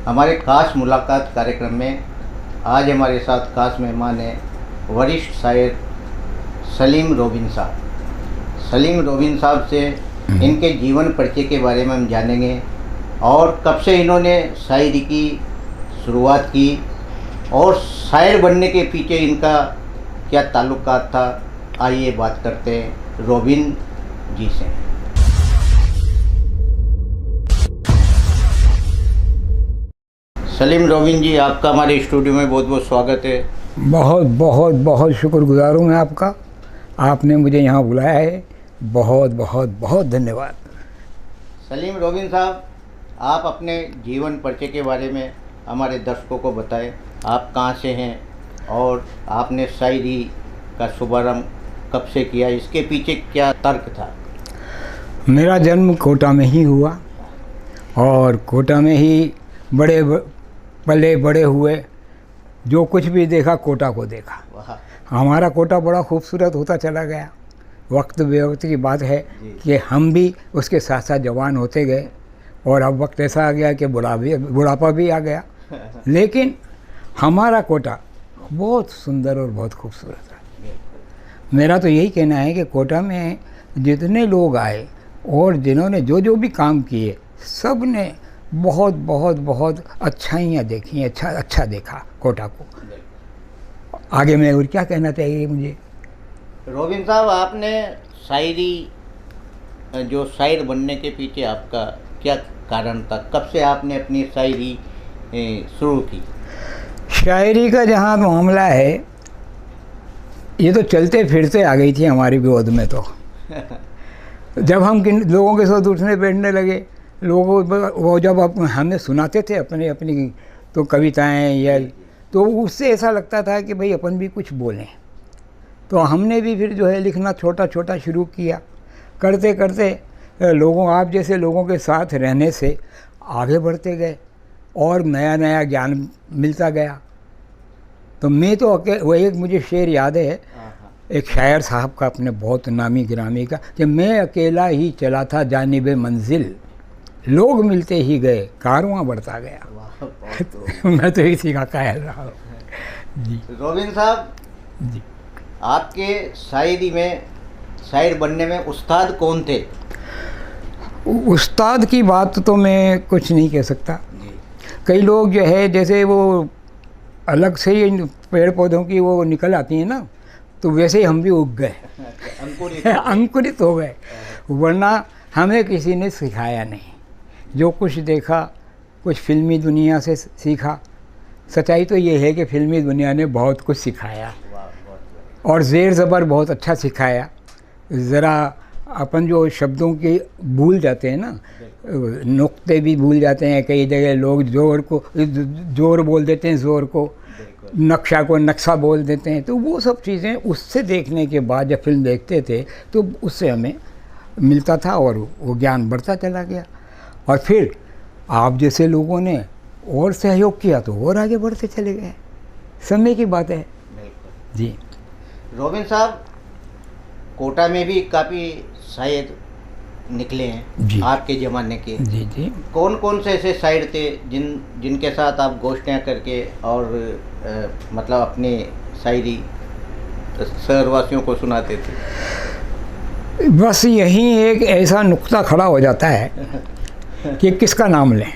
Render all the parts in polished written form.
हमारे खास मुलाकात कार्यक्रम में आज हमारे साथ खास मेहमान हैं वरिष्ठ शायर सलीम रोबिन साहब। सलीम रोबिन साहब से इनके जीवन परिचय के बारे में हम जानेंगे और कब से इन्होंने शायरी की शुरुआत की और शायर बनने के पीछे इनका क्या ताल्लुकात था। आइए बात करते हैं रोबिन जी से। सलीम रोबिन जी, आपका हमारे स्टूडियो में बहुत बहुत स्वागत है। बहुत बहुत बहुत शुक्रगुजार हूँ मैं आपका, आपने मुझे यहाँ बुलाया है। बहुत बहुत बहुत धन्यवाद। सलीम रोबिन साहब, आप अपने जीवन परिचय के बारे में हमारे दर्शकों को बताएं। आप कहाँ से हैं और आपने शायरी का शुभारंभ कब से किया, इसके पीछे क्या तर्क था? मेरा जन्म कोटा में ही हुआ और कोटा में ही पले बड़े हुए। जो कुछ भी देखा कोटा को देखा। हमारा कोटा बड़ा खूबसूरत होता चला गया। वक्त बेवक्त की बात है कि हम भी उसके साथ साथ जवान होते गए और अब वक्त ऐसा आ गया कि बुढ़ापा भी आ गया। लेकिन हमारा कोटा बहुत सुंदर और बहुत खूबसूरत है। मेरा तो यही कहना है कि कोटा में जितने लोग आए और जिन्होंने जो जो भी काम किए, सब ने बहुत बहुत बहुत अच्छाइयाँ देखी, अच्छा देखा कोटा को। आगे मैं और क्या कहना चाहिए मुझे? रोबिन साहब, आपने शायरी, जो शायर बनने के पीछे आपका क्या कारण था? कब से आपने अपनी शायरी शुरू की? शायरी का जहाँ मामला है, ये तो चलते फिरते आ गई थी हमारी गोद में। तो जब हम लोगों के साथ उठने बैठने लगे, लोगों वो जब हमें सुनाते थे अपनी तो कविताएं या, तो उससे ऐसा लगता था कि भाई अपन भी कुछ बोलें। तो हमने भी फिर जो है लिखना छोटा छोटा शुरू किया। करते करते आप जैसे लोगों के साथ रहने से आगे बढ़ते गए और नया नया ज्ञान मिलता गया। तो मैं तो वो एक मुझे शेर याद है एक शायर साहब का, अपने बहुत नामी गिरामी का, कि मैं अकेला ही चला था जानिबे मंजिल, लोग मिलते ही गए कारवां बढ़ता गया। मैं तो इसी का कायल रहा हूँ जी। रोबिन साहब जी, आपके शायरी में, शायर बनने में उस्ताद कौन थे? उस्ताद की बात तो मैं कुछ नहीं कह सकता। कई लोग जो है जैसे वो अलग से ही पेड़ पौधों की वो निकल आती हैं ना, तो वैसे ही हम भी उग गए, अंकुरित हो गए। वरना हमें किसी ने सिखाया नहीं। जो कुछ देखा, कुछ फिल्मी दुनिया से सीखा। सच्चाई तो ये है कि फिल्मी दुनिया ने बहुत कुछ सिखाया और ज़ेर ज़बर बहुत अच्छा सिखाया। ज़रा अपन जो शब्दों के भूल जाते हैं ना, नुक्ते भी भूल जाते हैं। कई जगह लोग जोर बोल देते हैं, ज़ोर को, नक्शा को नक्शा बोल देते हैं। तो वो सब चीज़ें उससे देखने के बाद जब फिल्म देखते थे तो उससे हमें मिलता था और वो ज्ञान बढ़ता चला गया। और फिर आप जैसे लोगों ने और सहयोग किया तो और आगे बढ़ते चले गए। समय की बात है जी। रोबिन साहब, कोटा में भी काफ़ी शायर निकले हैं जी, आपके ज़माने के। जी जी। कौन कौन से ऐसे शायर थे जिनके साथ आप गोष्ठियाँ करके और मतलब अपनी शायरी शहरवासियों को सुनाते थे? बस यही एक ऐसा नुक्ता खड़ा हो जाता है कि किसका नाम लें।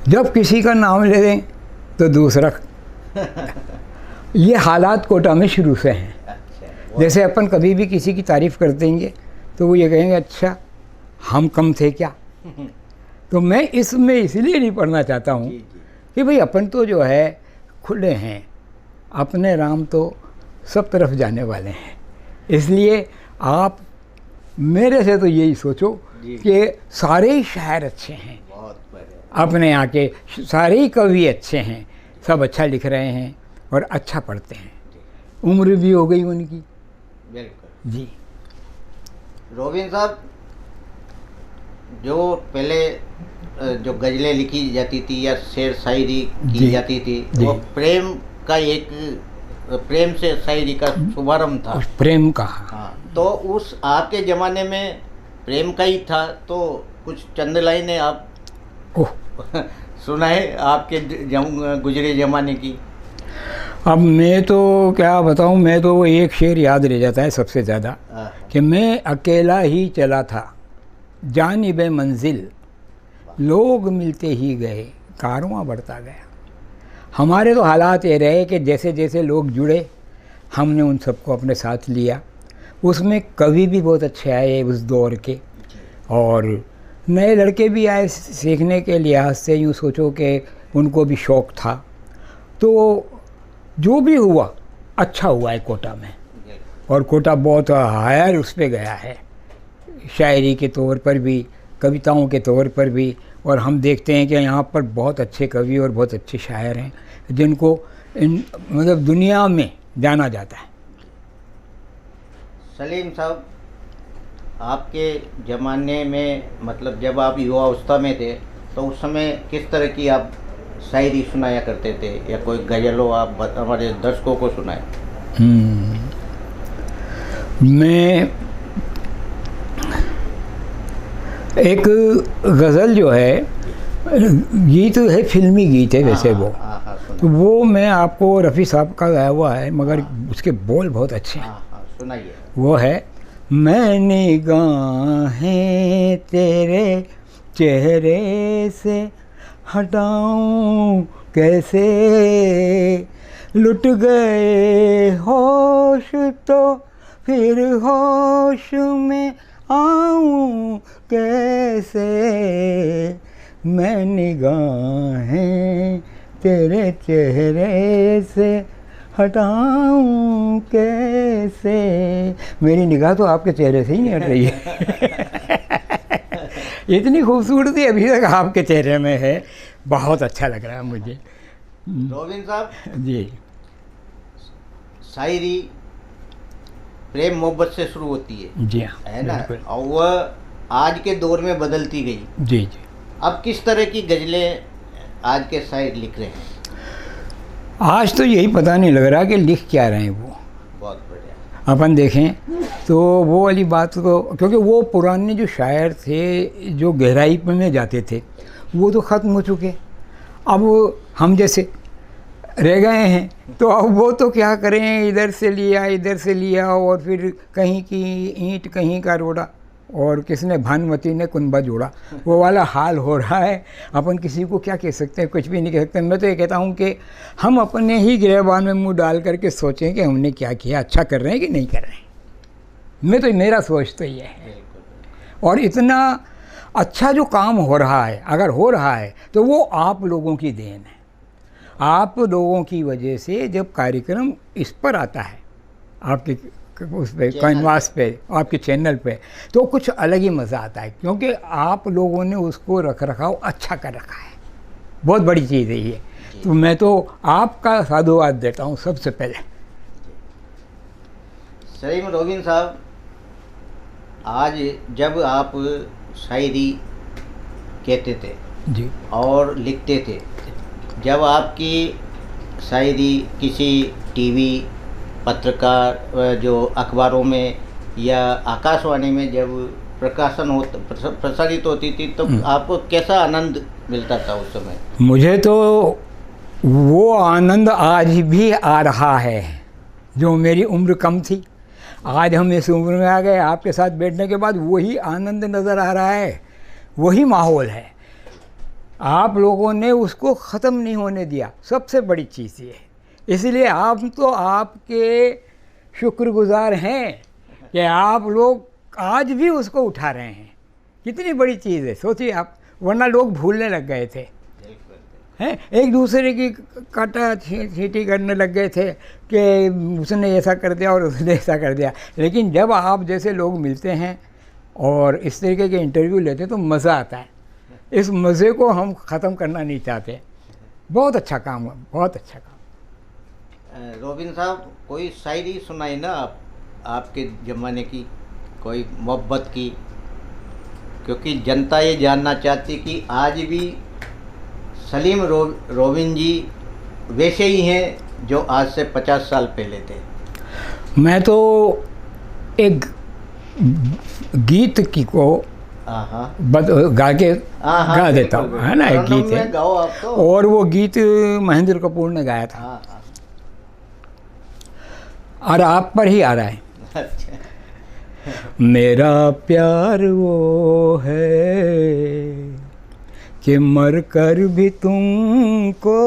जब किसी का नाम ले दें तो दूसरा। ये हालात कोटा में शुरू से हैं। जैसे अपन कभी भी किसी की तारीफ़ कर देंगे तो वो ये कहेंगे, अच्छा हम कम थे क्या? तो मैं इसमें इसलिए नहीं पढ़ना चाहता हूँ कि भाई अपन तो जो है खुले हैं, अपने राम तो सब तरफ जाने वाले हैं। इसलिए आप मेरे से तो यही सोचो कि सारे ही शायर अच्छे हैं, अपने यहाँ के सारे ही कवि अच्छे हैं, सब अच्छा लिख रहे हैं और अच्छा पढ़ते हैं। उम्र भी हो गई उनकी। बिल्कुल जी। रोबिन साहब, जो पहले जो गज़लें लिखी जाती थी या शेर शायरी की जाती थी, वो प्रेम का एक, प्रेम से शायरी का शुभारंभ था। प्रेम का, हाँ, तो उस आपके ज़माने में प्रेम का ही था, तो कुछ चंद लाइनें आप सुनाए आपके गुजरे जमाने की। अब मैं तो क्या बताऊं, मैं तो वो एक शेर याद रह जाता है सबसे ज़्यादा, कि मैं अकेला ही चला था जानिब मंजिल, लोग मिलते ही गए कारवां बढ़ता गया। हमारे तो हालात ये रहे कि जैसे जैसे लोग जुड़े हमने उन सबको अपने साथ लिया। उसमें कवि भी बहुत अच्छे आए उस दौर के, और नए लड़के भी आए सीखने के लिहाज से। यूँ सोचो कि उनको भी शौक़ था, तो जो भी हुआ अच्छा हुआ है कोटा में। और कोटा बहुत हायर उस पे गया है, शायरी के तौर पर भी, कविताओं के तौर पर भी। और हम देखते हैं कि यहाँ पर बहुत अच्छे कवि और बहुत अच्छे शायर हैं जिनको मतलब दुनिया में जाना जाता है। सलीम साहब, आपके ज़माने में मतलब जब आप युवावस्था में थे तो उस समय किस तरह की आप शायरी सुनाया करते थे, या कोई गज़ल आप हमारे दर्शकों को सुनाए? मैं एक गज़ल जो है, गीत है, फिल्मी गीत है वैसे वो। तो वो मैं आपको रफ़ी साहब का गाया हुआ है, मगर उसके बोल बहुत अच्छे हैं। सुनाइए। वो है, मैं निगाहें तेरे चेहरे से हटाऊं कैसे, लुट गए होश तो फिर होश में आऊं कैसे, मैं निगाहें तेरे चेहरे से हटाऊं कैसे। मेरी निगाह तो आपके चेहरे से ही नहीं हट रही है। इतनी खूबसूरती अभी तक आपके चेहरे में है, बहुत अच्छा लग रहा है मुझे। रोबिन साहब जी, शायरी प्रेम मोहब्बत से शुरू होती है, जी हाँ, है ना, और वह आज के दौर में बदलती गई। जी जी। अब किस तरह की गज़लें आज के शायर लिख रहे हैं? आज तो यही पता नहीं लग रहा कि लिख क्या रहे हैं वो। बहुत बढ़िया। अपन देखें तो वो वाली बात को, क्योंकि वो पुराने जो शायर थे जो गहराई में जाते थे वो तो ख़त्म हो चुके। अब हम जैसे रह गए हैं, तो अब वो तो क्या करें, इधर से लिया और फिर कहीं की ईंट कहीं का रोड़ा, और किसने भानुमती ने कुनबा जोड़ा, वो वाला हाल हो रहा है। अपन किसी को क्या कह सकते हैं, कुछ भी नहीं कह सकते। मैं तो ये कहता हूँ कि हम अपने ही गिरबान में मुंह डाल करके सोचें कि हमने क्या किया, अच्छा कर रहे हैं कि नहीं कर रहे हैं। मेरा सोच तो ये है। और इतना अच्छा जो काम हो रहा है, अगर हो रहा है तो वो आप लोगों की देन है। आप लोगों की वजह से जब कार्यक्रम इस पर आता है, आपके उस पे कैनवास पे, आपके चैनल पे, तो कुछ अलग ही मज़ा आता है, क्योंकि आप लोगों ने उसको रख रखाव अच्छा कर रखा है। बहुत बड़ी चीज़ है ये। तो मैं तो आपका साधुवाद देता हूँ सबसे पहले। सलीम रोबिन साहब, आज जब आप शायरी कहते थे जी और लिखते थे, जब आपकी शायरी किसी टीवी, पत्रकार, जो अखबारों में या आकाशवाणी में जब प्रसारित होती थी, तो आपको कैसा आनंद मिलता था उस समय? मुझे तो वो आनंद आज भी आ रहा है। जो मेरी उम्र कम थी, आज हम इस उम्र में आ गए, आपके साथ बैठने के बाद वही आनंद नज़र आ रहा है, वही माहौल है। आप लोगों ने उसको ख़त्म नहीं होने दिया, सबसे बड़ी चीज़ ये है। इसलिए आप तो आपके शुक्रगुजार हैं कि आप लोग आज भी उसको उठा रहे हैं। कितनी बड़ी चीज़ है, सोचिए आप, वरना लोग भूलने लग गए थे, हैं, एक दूसरे की काटा छींटी करने लग गए थे कि उसने ऐसा कर दिया और उसने ऐसा कर दिया। लेकिन जब आप जैसे लोग मिलते हैं और इस तरीके के इंटरव्यू लेते हैं तो मज़ा आता है। इस मज़े को हम ख़त्म करना नहीं चाहते। बहुत अच्छा काम है, बहुत अच्छा काम। रोबिन साहब, कोई शायरी सुनाई ना आपके ज़माने की, कोई मोहब्बत की, क्योंकि जनता ये जानना चाहती कि आज भी सलीम रोबिन जी वैसे ही हैं जो आज से 50 साल पहले थे। मैं तो एक गीत की को हाँ गा के हाँ, गा देता बिल्कुल, हूँ, है ना, एक तरन्नुम गीत है। में गाओ आप तो। और वो गीत महेंद्र कपूर ने गाया था। हाँ हाँ। और आप पर ही आ रहा है। अच्छा। मेरा प्यार वो है कि मर कर भी तुमको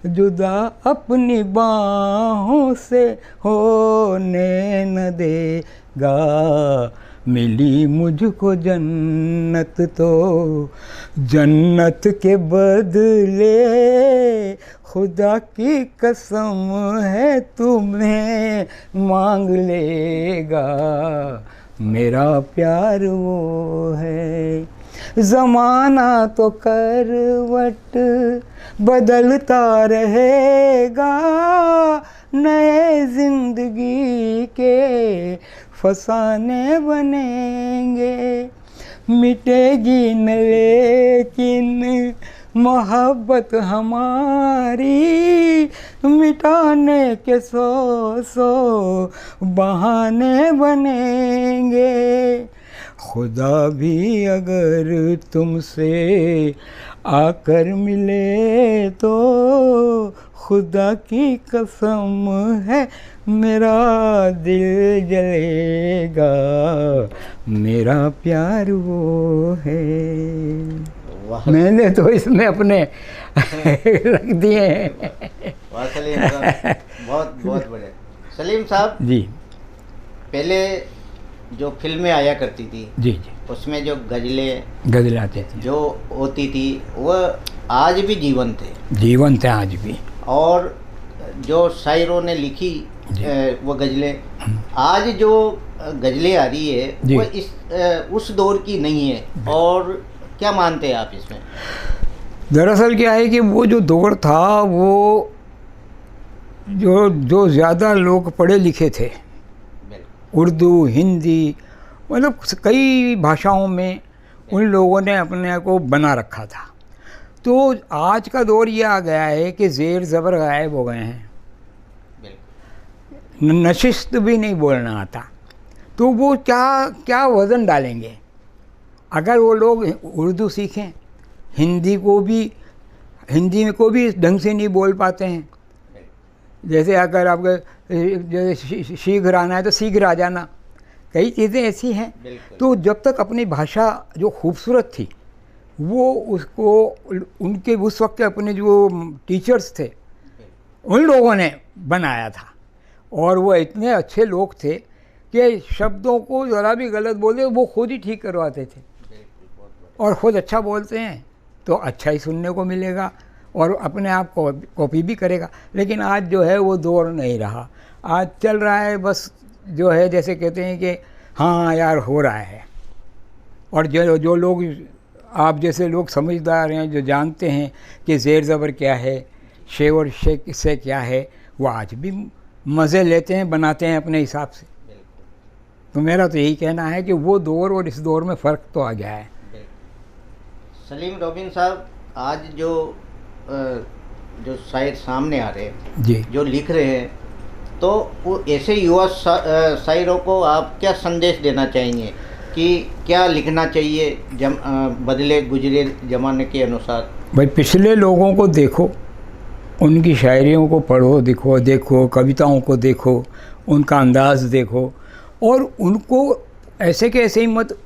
जुदा अपनी बाहों से होने न देगा। मिली मुझको जन्नत तो जन्नत के बदले खुदा की कसम है तुम्हें मांग लेगा। मेरा प्यार वो है। ज़माना तो करवट बदलता रहेगा, नए ज़िंदगी के फसाने बनेंगे। मिटेगी न लेकिन मोहब्बत हमारी, मिटाने के 100 बहाने बनेंगे। खुदा भी अगर तुमसे आकर मिले तो खुदा की कसम है मेरा दिल जलेगा। मेरा प्यार वो है। वाह। मैंने तो इसमें अपने रख दिए हैं। वाह सलीम साहब, बहुत बहुत बढ़िया। सलीम साहब, जी पहले जो फिल्में आया करती थी जी जी, उसमें जो गजलें गजल आते थे, जो होती थी वह आज भी जीवन थे। जीवन थे आज भी। और जो शायरों ने लिखी जी। वो गजलें, आज जो गजलें आ रही है जी। वो उस दौर की नहीं है। और क्या मानते हैं आप इसमें? दरअसल क्या है कि वो जो दौर था वो जो ज़्यादा लोग पढ़े लिखे थे, उर्दू हिंदी मतलब कई भाषाओं में उन लोगों ने अपने को बना रखा था। तो आज का दौर ये आ गया है कि ज़ेर ज़बर गायब हो गए हैं, नशिस्त भी नहीं बोलना आता। तो वो क्या वज़न डालेंगे? अगर वो लोग उर्दू सीखें, हिंदी को भी ढंग से नहीं बोल पाते हैं। जैसे अगर आपको जैसे शीघ्र आना है तो शीघ्र आ जाना, कई चीज़ें ऐसी हैं। तो जब तक अपनी भाषा जो खूबसूरत थी वो उसको उनके उस वक्त के अपने जो टीचर्स थे उन लोगों ने बनाया था। और वो इतने अच्छे लोग थे कि शब्दों को ज़रा भी गलत बोले वो खुद ही ठीक करवाते थे। और ख़ुद अच्छा बोलते हैं तो अच्छा ही सुनने को मिलेगा और अपने आप को कॉपी भी करेगा। लेकिन आज जो है वो दौर नहीं रहा। आज चल रहा है बस जो है जैसे कहते हैं कि हाँ यार हो रहा है। और जो लोग आप जैसे लोग समझदार हैं, जो जानते हैं कि ज़ेर ज़बर क्या है, शे और शे से क्या है, वो आज भी मज़े लेते हैं, बनाते हैं अपने हिसाब से। तो मेरा तो यही कहना है कि वो दौर और इस दौर में फ़र्क तो आ गया है। सलीम रोबिन साहब, आज जो शायर सामने आ रहे हैं जी, जो लिख रहे हैं, तो वो ऐसे युवा शायरों को आप क्या संदेश देना चाहेंगे कि क्या लिखना चाहिए बदले गुजरे ज़माने के अनुसार? भाई पिछले लोगों को देखो, उनकी शायरियों को पढ़ो, देखो कविताओं को देखो, उनका अंदाज़ देखो और उनको ऐसे के ऐसे ही मत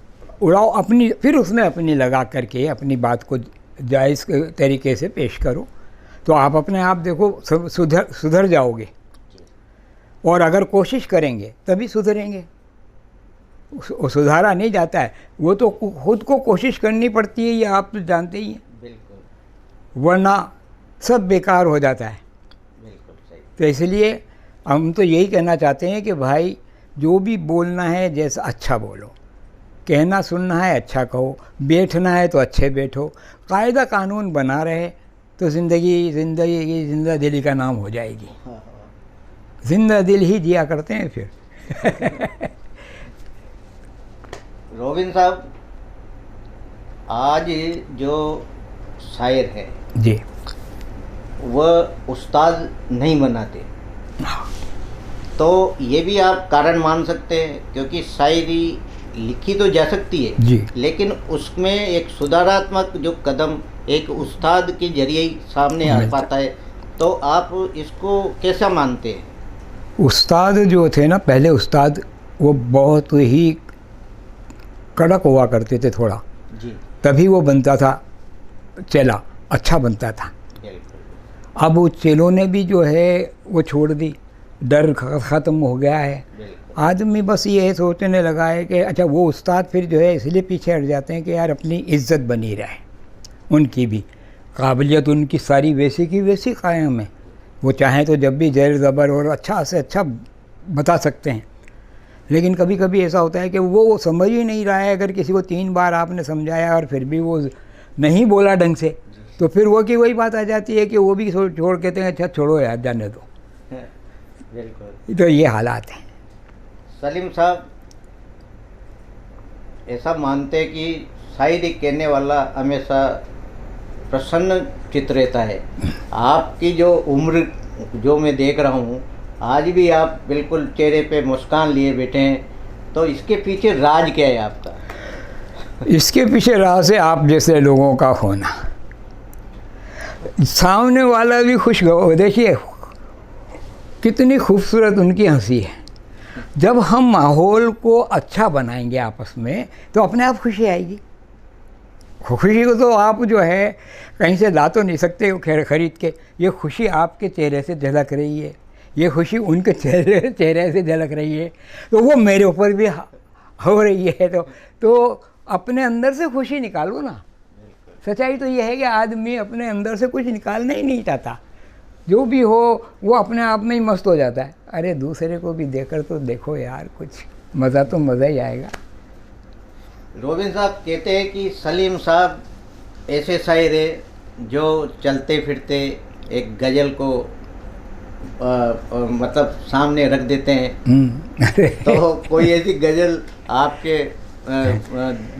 उड़ाओ, अपनी फिर उसमें अपनी लगा करके अपनी बात को जायज़ तरीके से पेश करो तो आप अपने आप देखो सुधर जाओगे। और अगर कोशिश करेंगे तभी सुधरेंगे। सुधारा नहीं जाता है, वो तो खुद को कोशिश करनी पड़ती है, ये आप तो जानते ही हैं। बिल्कुल, वरना सब बेकार हो जाता है। बिल्कुल सही। तो इसलिए हम तो यही कहना चाहते हैं कि भाई जो भी बोलना है जैसा अच्छा बोलो, कहना सुनना है अच्छा कहो, बैठना है तो अच्छे बैठो, कायदा कानून बना रहे तो ज़िंदगी जिंदा दिली का नाम हो जाएगी। जिंदा दिल ही जिया करते हैं फिर। रोबिन साहब, आज जो शायर है जी, वह उस्ताद नहीं बनाते, तो ये भी आप कारण मान सकते हैं? क्योंकि शायरी लिखी तो जा सकती है जी। लेकिन उसमें एक सुधारात्मक जो कदम एक उस्ताद के जरिए ही सामने आ पाता है, तो आप इसको कैसा मानते हैं? उस्ताद जो थे ना, पहले उस्ताद वो बहुत ही कड़क हुआ करते थे थोड़ा, जी तभी वो बनता था चेला, अच्छा बनता था। बिल्कुल अब वो चेलों ने भी जो है वो छोड़ दी, डर ख़त्म हो गया है। बिल्कुल आदमी बस ये सोचने लगा है कि अच्छा वो उस्ताद फिर जो है इसलिए पीछे हट जाते हैं कि यार अपनी इज्जत बनी रहे, उनकी भी काबिलियत उनकी सारी वैसी की वैसी कायम है, वो चाहें तो जब भी ज़ेर ज़बर और अच्छा से अच्छा बता सकते हैं। लेकिन कभी कभी ऐसा होता है कि वो समझ ही नहीं रहा है, अगर किसी को 3 बार आपने समझाया और फिर भी वो नहीं बोला ढंग से, तो फिर वो की वही बात आ जाती है कि वो भी छोड़ कहते हैं अच्छा छोड़ो यार जाने दो। बिल्कुल। तो ये हालात हैं। सलीम साहब ऐसा मानते हैं कि शायरी कहने वाला हमेशा प्रसन्न चित्त रहता है। आपकी जो उम्र जो मैं देख रहा हूँ, आज भी आप बिल्कुल चेहरे पे मुस्कान लिए बैठे हैं, तो इसके पीछे राज क्या है आपका? इसके पीछे राज है आप जैसे लोगों का होना, सामने वाला भी खुश हो। देखिए कितनी खूबसूरत उनकी हंसी है। जब हम माहौल को अच्छा बनाएंगे आपस में तो अपने आप खुशी आएगी। खुशी को तो आप जो है कहीं से ला तो नहीं सकते खरीद के, ये खुशी आपके चेहरे से झलक रही है, ये खुशी उनके चेहरे से झलक रही है, तो वो मेरे ऊपर भी हो रही है। तो अपने अंदर से खुशी निकालो ना। सच्चाई तो ये है कि आदमी अपने अंदर से कुछ निकालना ही नहीं चाहता, जो भी हो वो अपने आप में ही मस्त हो जाता है। अरे दूसरे को भी देखकर तो देखो यार, कुछ मज़ा तो मज़ा ही आएगा। रोबिन साहब कहते हैं कि सलीम साहब ऐसे शायर है जो चलते फिरते एक गज़ल को मतलब सामने रख देते हैं। तो कोई ऐसी गज़ल आपके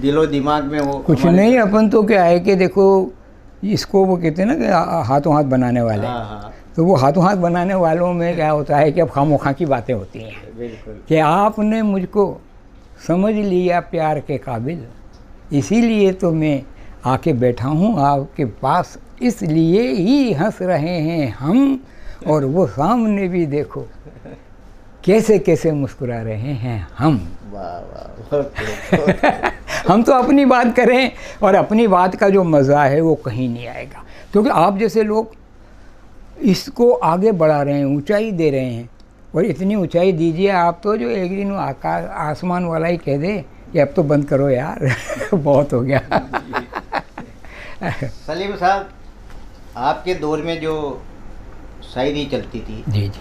दिलो दिमाग में हो? कुछ नहीं, अपन तो क्या है कि देखो इसको वो कहते हैं ना कि हाथों हाथ बनाने वाले। हाँ। तो वो हाथों हाथ बनाने वालों में क्या होता है कि अब खामोखा की बातें होती हैं। बिल्कुल कि आपने मुझको समझ लिया प्यार के काबिल, इसीलिए तो मैं आके बैठा हूँ आपके पास, इसलिए ही हंस रहे हैं हम, और वो सामने भी देखो कैसे कैसे मुस्कुरा रहे हैं हम। वाह वाह हम तो अपनी बात करें, और अपनी बात का जो मज़ा है वो कहीं नहीं आएगा, क्योंकि आप जैसे लोग इसको आगे बढ़ा रहे हैं, ऊंचाई दे रहे हैं। और इतनी ऊंचाई दीजिए आप तो जो एक दिन आकाश आसमान वाला ही कह दे कि अब तो बंद करो यार बहुत हो गया। सलीम साहब आपके दौर में जो शायरी चलती थी, जी जी,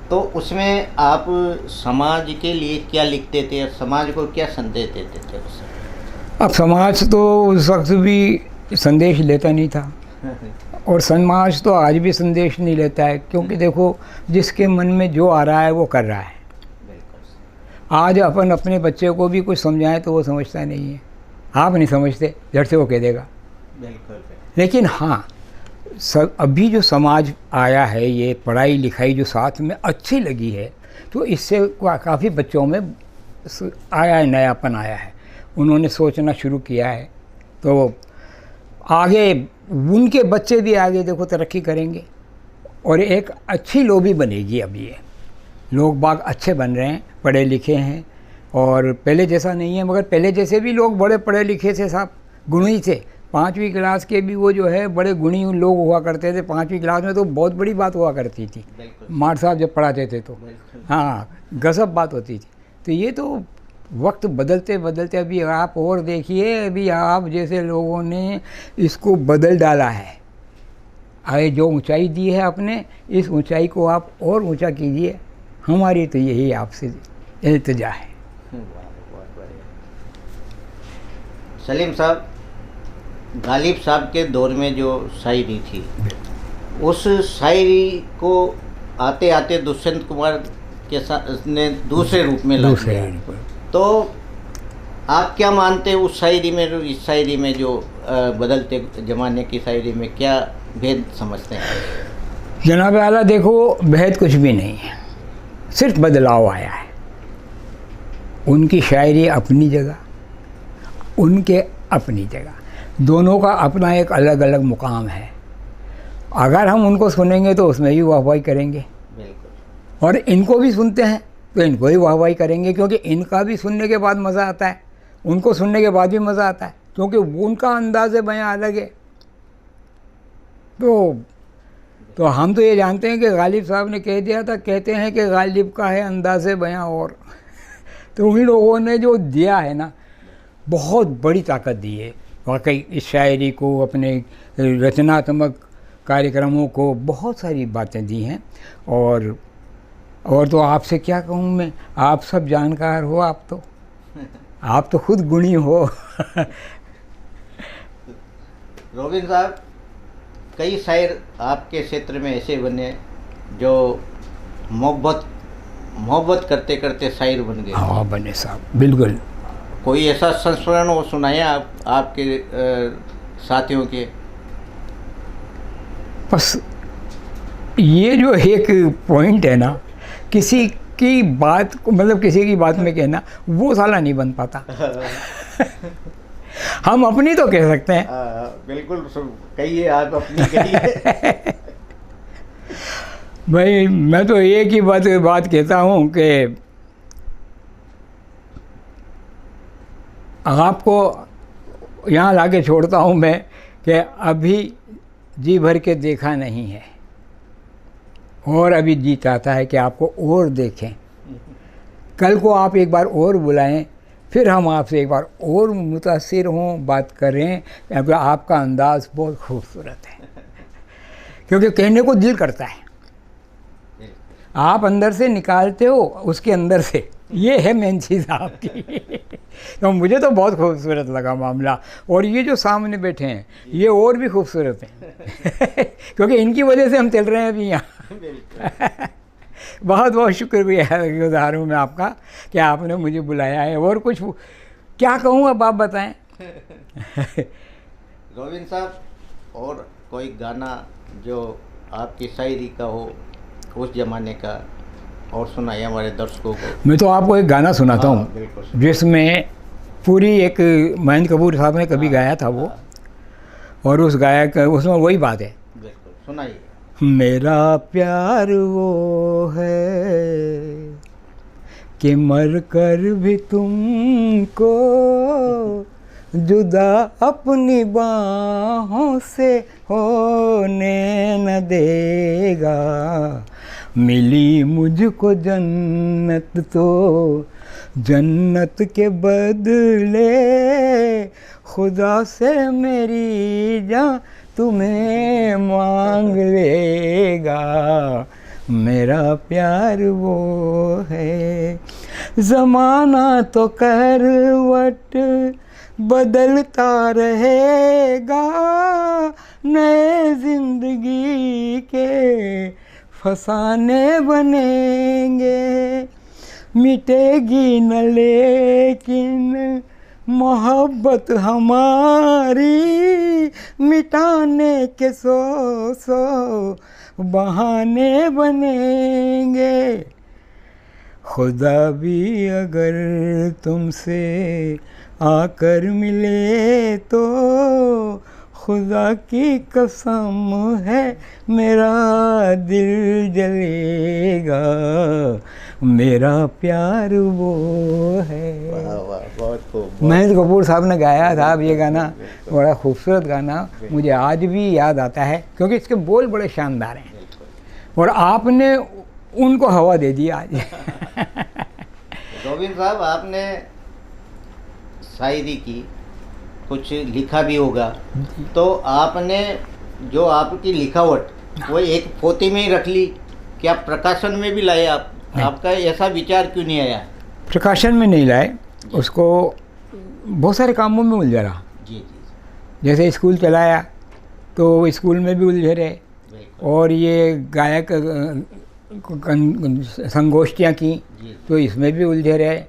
तो उसमें आप समाज के लिए क्या लिखते थे और समाज को क्या संदेश देते थे उस समय? अब समाज तो उस वक्त भी संदेश लेता नहीं था, और समाज तो आज भी संदेश नहीं लेता है, क्योंकि देखो जिसके मन में जो आ रहा है वो कर रहा है। आज अपन अपने बच्चे को भी कुछ समझाएं तो वो समझता नहीं है, आप नहीं समझते झट से वो कह देगा। लेकिन हाँ, अभी जो समाज आया है, ये पढ़ाई लिखाई जो साथ में अच्छी लगी है, तो इससे काफ़ी बच्चों में आया है, नयापन आया है, उन्होंने सोचना शुरू किया है। तो आगे उनके बच्चे भी आगे देखो तरक्की करेंगे, और एक अच्छी लोबी बनेगी। अब ये लोग बाग अच्छे बन रहे हैं, पढ़े लिखे हैं, और पहले जैसा नहीं है, मगर पहले जैसे भी लोग बड़े पढ़े लिखे थे साहब, गुणी थे। 5वीं क्लास के भी वो जो है बड़े गुणी लोग हुआ करते थे। 5वीं क्लास में तो बहुत बड़ी बात हुआ करती थी, मार साहब जब पढ़ाते थे तो हाँ गजब बात होती थी। तो ये तो वक्त बदलते बदलते अभी आप और देखिए, अभी आप जैसे लोगों ने इसको बदल डाला है। आए जो ऊंचाई दी है आपने, इस ऊंचाई को आप और ऊंचा कीजिए, हमारी तो यही आपसे इल्तिजा है। सलीम साहब, गालिब साहब के दौर में जो शायरी थी, उस शायरी को आते आते दुष्यंत कुमार के साथ ने दूसरे रूप में ला दिया। तो आप क्या मानते हैं उस शायरी में इस शायरी में जो बदलते ज़माने की शायरी में क्या भेद समझते हैं? जनाब आला देखो, भेद कुछ भी नहीं है, सिर्फ बदलाव आया है। उनकी शायरी अपनी जगह, उनके अपनी जगह, दोनों का अपना एक अलग अलग मुकाम है। अगर हम उनको सुनेंगे तो उसमें भी वाहवाही करेंगे, बिल्कुल। और इनको भी सुनते हैं तो इनको भी वाहवाही करेंगे, क्योंकि इनका भी सुनने के बाद मज़ा आता है, उनको सुनने के बाद भी मज़ा आता है, क्योंकि उनका अंदाज़ बयां अलग है। तो हम तो ये जानते हैं कि गालिब साहब ने कह दिया था, कहते हैं कि गालिब का है अंदाज़ बयां और तो उन लोगों ने जो दिया है ना, बहुत बड़ी ताकत दी है वाकई इस शायरी को, अपने रचनात्मक कार्यक्रमों को बहुत सारी बातें दी हैं। और तो आपसे क्या कहूँ मैं, आप सब जानकार हो, आप तो खुद गुणी हो। रोबिन साहब, कई शायर आपके क्षेत्र में ऐसे बने जो मोहब्बत करते करते शायर बन गए। हाँ बने साहब, बिल्कुल। कोई ऐसा संस्मरण हो सुनाए आपके साथियों के? बस ये जो एक पॉइंट है ना, किसी की बात को मतलब किसी की बात में कहना, वो साला नहीं बन पाता। हम अपनी तो कह सकते हैं। बिल्कुल, कहिए, आप अपनी कहिए। भाई मैं तो एक ही बात कहता हूँ कि आपको यहाँ लाके छोड़ता हूँ मैं कि अभी जी भर के देखा नहीं है, और अभी जी चाहता है कि आपको और देखें। कल को आप एक बार और बुलाएं, फिर हम आपसे एक बार और मुतासिर हों, बात करें, क्योंकि आपका अंदाज़ बहुत खूबसूरत है, क्योंकि कहने को दिल करता है। आप अंदर से निकालते हो, उसके अंदर से, ये है मेन चीज़ आपकी। तो मुझे तो बहुत खूबसूरत लगा मामला, और ये जो सामने बैठे हैं ये और भी खूबसूरत हैं। क्योंकि इनकी वजह से हम चल रहे हैं अभी यहाँ। बहुत बहुत शुक्रगुजार हूँ मैं आपका कि आपने मुझे बुलाया है। और कुछ क्या कहूँ, अब आप बताएं। रोबिन साहब, और कोई गाना जो आपकी शायरी का हो, उस ज़माने का, और सुनाइए हमारे दर्शकों को। मैं तो आपको एक गाना सुनाता हूँ जिसमें पूरी एक महेंद्र कपूर साहब ने कभी गाया था वो, और उस गायक उसमें वही बात है। बिल्कुल, सुनाइए। मेरा प्यार वो है कि मर कर भी तुमको जुदा अपनी बाहों से होने न देगा। मिली मुझको जन्नत तो जन्नत के बदले खुदा से मेरी जान तुम्हें मांग लेगा। मेरा प्यार वो है। ज़माना तो करवट बदलता रहेगा, नए ज़िंदगी के फसाने बनेंगे। मिटेगी न लेकिन मोहब्बत हमारी, मिटाने के सौ बहाने बनेंगे। खुदा भी अगर तुमसे आकर मिले तो खुदा की कसम है मेरा दिल जलेगा। मेरा प्यार वो है। वाह वाह, बहुत खूब। महेंद्र कपूर साहब ने गाया था अब ये गाना, बड़ा खूबसूरत गाना, मुझे आज भी याद आता है क्योंकि इसके बोल बड़े शानदार हैं और आपने उनको हवा दे दी आज। रोबिन साहब, आपने शायरी की, कुछ लिखा भी होगा, तो आपने जो आपकी लिखावट वो एक पोथी में ही रख ली, क्या प्रकाशन में भी लाए आप? आपका ऐसा विचार क्यों नहीं आया? प्रकाशन में नहीं लाए, उसको बहुत सारे कामों में उलझा रहा। जी। जैसे स्कूल चलाया तो स्कूल में भी उलझे रहे, और ये गायक संगोष्ठियाँ की तो इसमें भी उलझे रहे,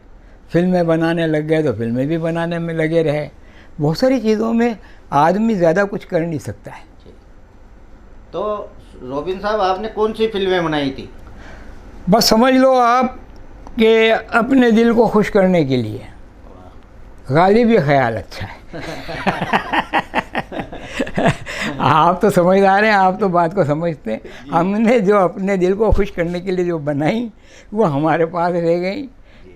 फिल्में बनाने लग गए तो फिल्में भी बनाने में लगे रहे। बहुत सारी चीज़ों में आदमी ज़्यादा कुछ कर नहीं सकता है। तो रोबिन साहब, आपने कौन सी फिल्में बनाई थी? बस समझ लो आप कि अपने दिल को खुश करने के लिए गालिब ये ख्याल अच्छा है। आप तो समझदार हैं, आप तो बात को समझते हैं। हमने जो अपने दिल को खुश करने के लिए जो बनाई वो हमारे पास रह गई,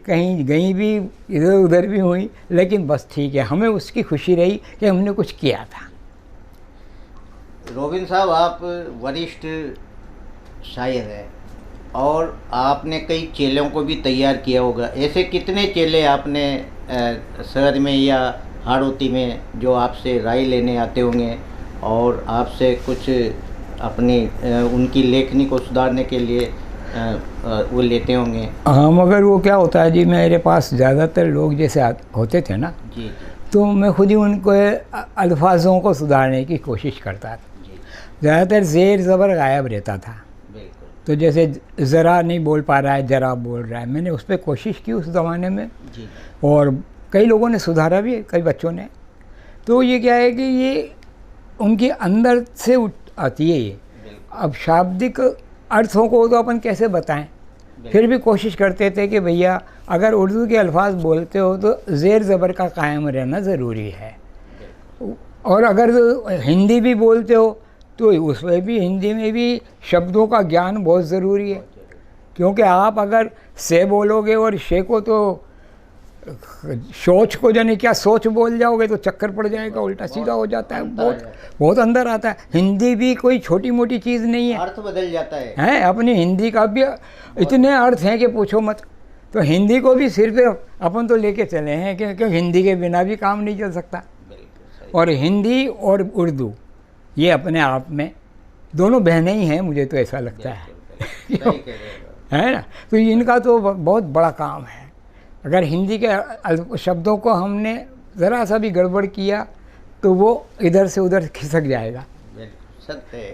कहीं गई भी, इधर उधर भी हुई, लेकिन बस ठीक है, हमें उसकी खुशी रही कि हमने कुछ किया था। रोबिन साहब, आप वरिष्ठ शायर हैं और आपने कई चेलों को भी तैयार किया होगा। ऐसे कितने चेले आपने शहर में या हाड़ौती में जो आपसे राय लेने आते होंगे और आपसे कुछ अपनी उनकी लेखनी को सुधारने के लिए वो लेते होंगे? हाँ, मगर वो क्या होता है जी, मेरे पास ज़्यादातर लोग जैसे होते थे ना जी, तो मैं खुद ही उनको अल्फाजों को सुधारने की कोशिश करता था। ज़्यादातर ज़ेर ज़बर गायब रहता था। तो जैसे ज़रा नहीं बोल पा रहा है, ज़रा बोल रहा है, मैंने उस पर कोशिश की उस ज़माने में जी। और कई लोगों ने सुधारा भी, कई बच्चों ने। तो ये क्या है कि ये उनके अंदर से आती है ये। अब शाब्दिक अर्थों को तो अपन कैसे बताएं, फिर भी कोशिश करते थे कि भैया अगर उर्दू के अल्फाज बोलते हो तो ज़ेर ज़बर का कायम रहना ज़रूरी है, और अगर हिंदी भी बोलते हो तो उसमें भी, हिंदी में भी शब्दों का ज्ञान बहुत ज़रूरी है। क्योंकि आप अगर से बोलोगे और शे को तो सोच को जाने क्या सोच बोल जाओगे तो चक्कर पड़ जाएगा, उल्टा सीधा हो जाता है, बहुत अंदर आता है। हिंदी भी कोई छोटी मोटी चीज़ नहीं है, अर्थ बदल जाता है। हैं अपनी हिंदी का भी इतने अर्थ हैं कि पूछो मत। तो हिंदी को भी सिर्फ अपन तो लेके चले हैं क्योंकि हिंदी के बिना भी काम नहीं चल सकता। और हिंदी और उर्दू ये अपने आप में दोनों बहनें ही हैं, मुझे तो ऐसा लगता है है ना। तो इनका तो बहुत बड़ा काम है। अगर हिंदी के शब्दों को हमने ज़रा सा भी गड़बड़ किया तो वो इधर से उधर खिसक जाएगा,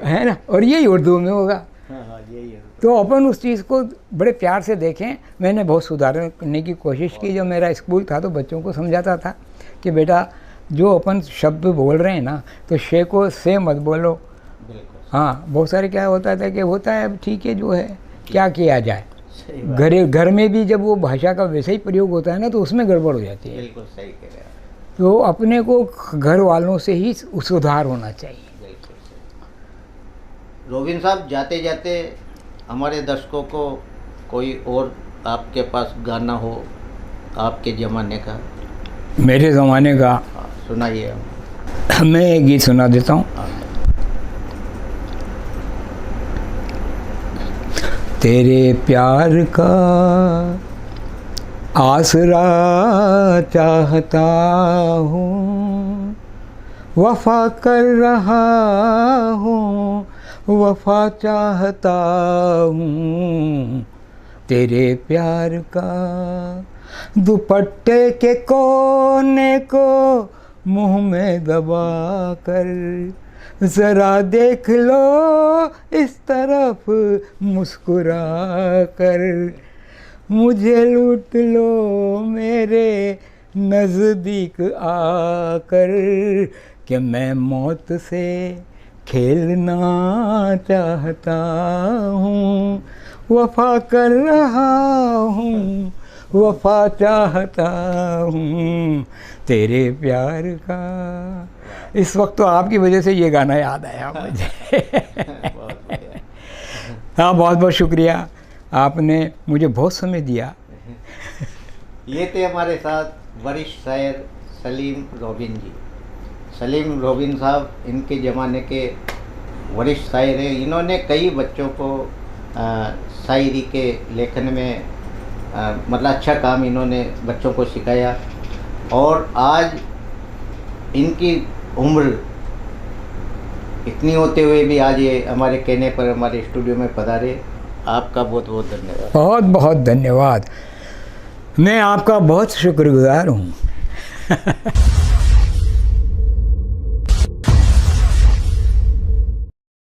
है ना। और यही उर्दू में होगा। यही है। तो अपन उस चीज़ को बड़े प्यार से देखें। मैंने बहुत सुधार करने की कोशिश की। जब मेरा स्कूल था तो बच्चों को समझाता था कि बेटा जो अपन शब्द बोल रहे हैं ना तो शे को से मत बोलो। हाँ, बहुत सारे क्या होता था कि होता है ठीक है जो है क्या किया जाए, घर में भी जब वो भाषा का वैसे ही प्रयोग होता है ना तो उसमें गड़बड़ हो जाती है। बिल्कुल सही कह रहे हैं। तो अपने को घर वालों से ही सुधार होना चाहिए। रोबिन साहब, जाते जाते हमारे दर्शकों को कोई और आपके पास गाना हो आपके ज़माने का? मेरे ज़माने का? हाँ, सुनाइए। मैं एक गीत सुना देता हूँ। तेरे प्यार का आसरा चाहता हूँ, वफा कर रहा हूँ, वफा चाहता हूँ। तेरे प्यार का दुपट्टे के कोने को मुँह में दबा कर ज़रा देख लो इस तरफ मुस्कुरा कर, मुझे लूट लो मेरे नज़दीक आकर, कि मैं मौत से खेलना चाहता हूँ, वफा कर रहा हूँ, वफा चाहता हूँ तेरे प्यार का। इस वक्त तो आपकी वजह से ये गाना याद आया मुझे। हाँ, बहुत बहुत शुक्रिया, आपने मुझे बहुत समय दिया। ये थे हमारे साथ वरिष्ठ शायर सलीम रोबिन जी। सलीम रोबिन साहब इनके ज़माने के वरिष्ठ शायर हैं। इन्होंने कई बच्चों को शायरी के लेखन में मतलब अच्छा काम इन्होंने बच्चों को सिखाया, और आज इनकी उम्र इतनी होते हुए भी आज ये हमारे कहने पर हमारे स्टूडियो में पधारे। आपका बहुत बहुत धन्यवाद। बहुत बहुत धन्यवाद, मैं आपका बहुत शुक्रगुजार हूँ।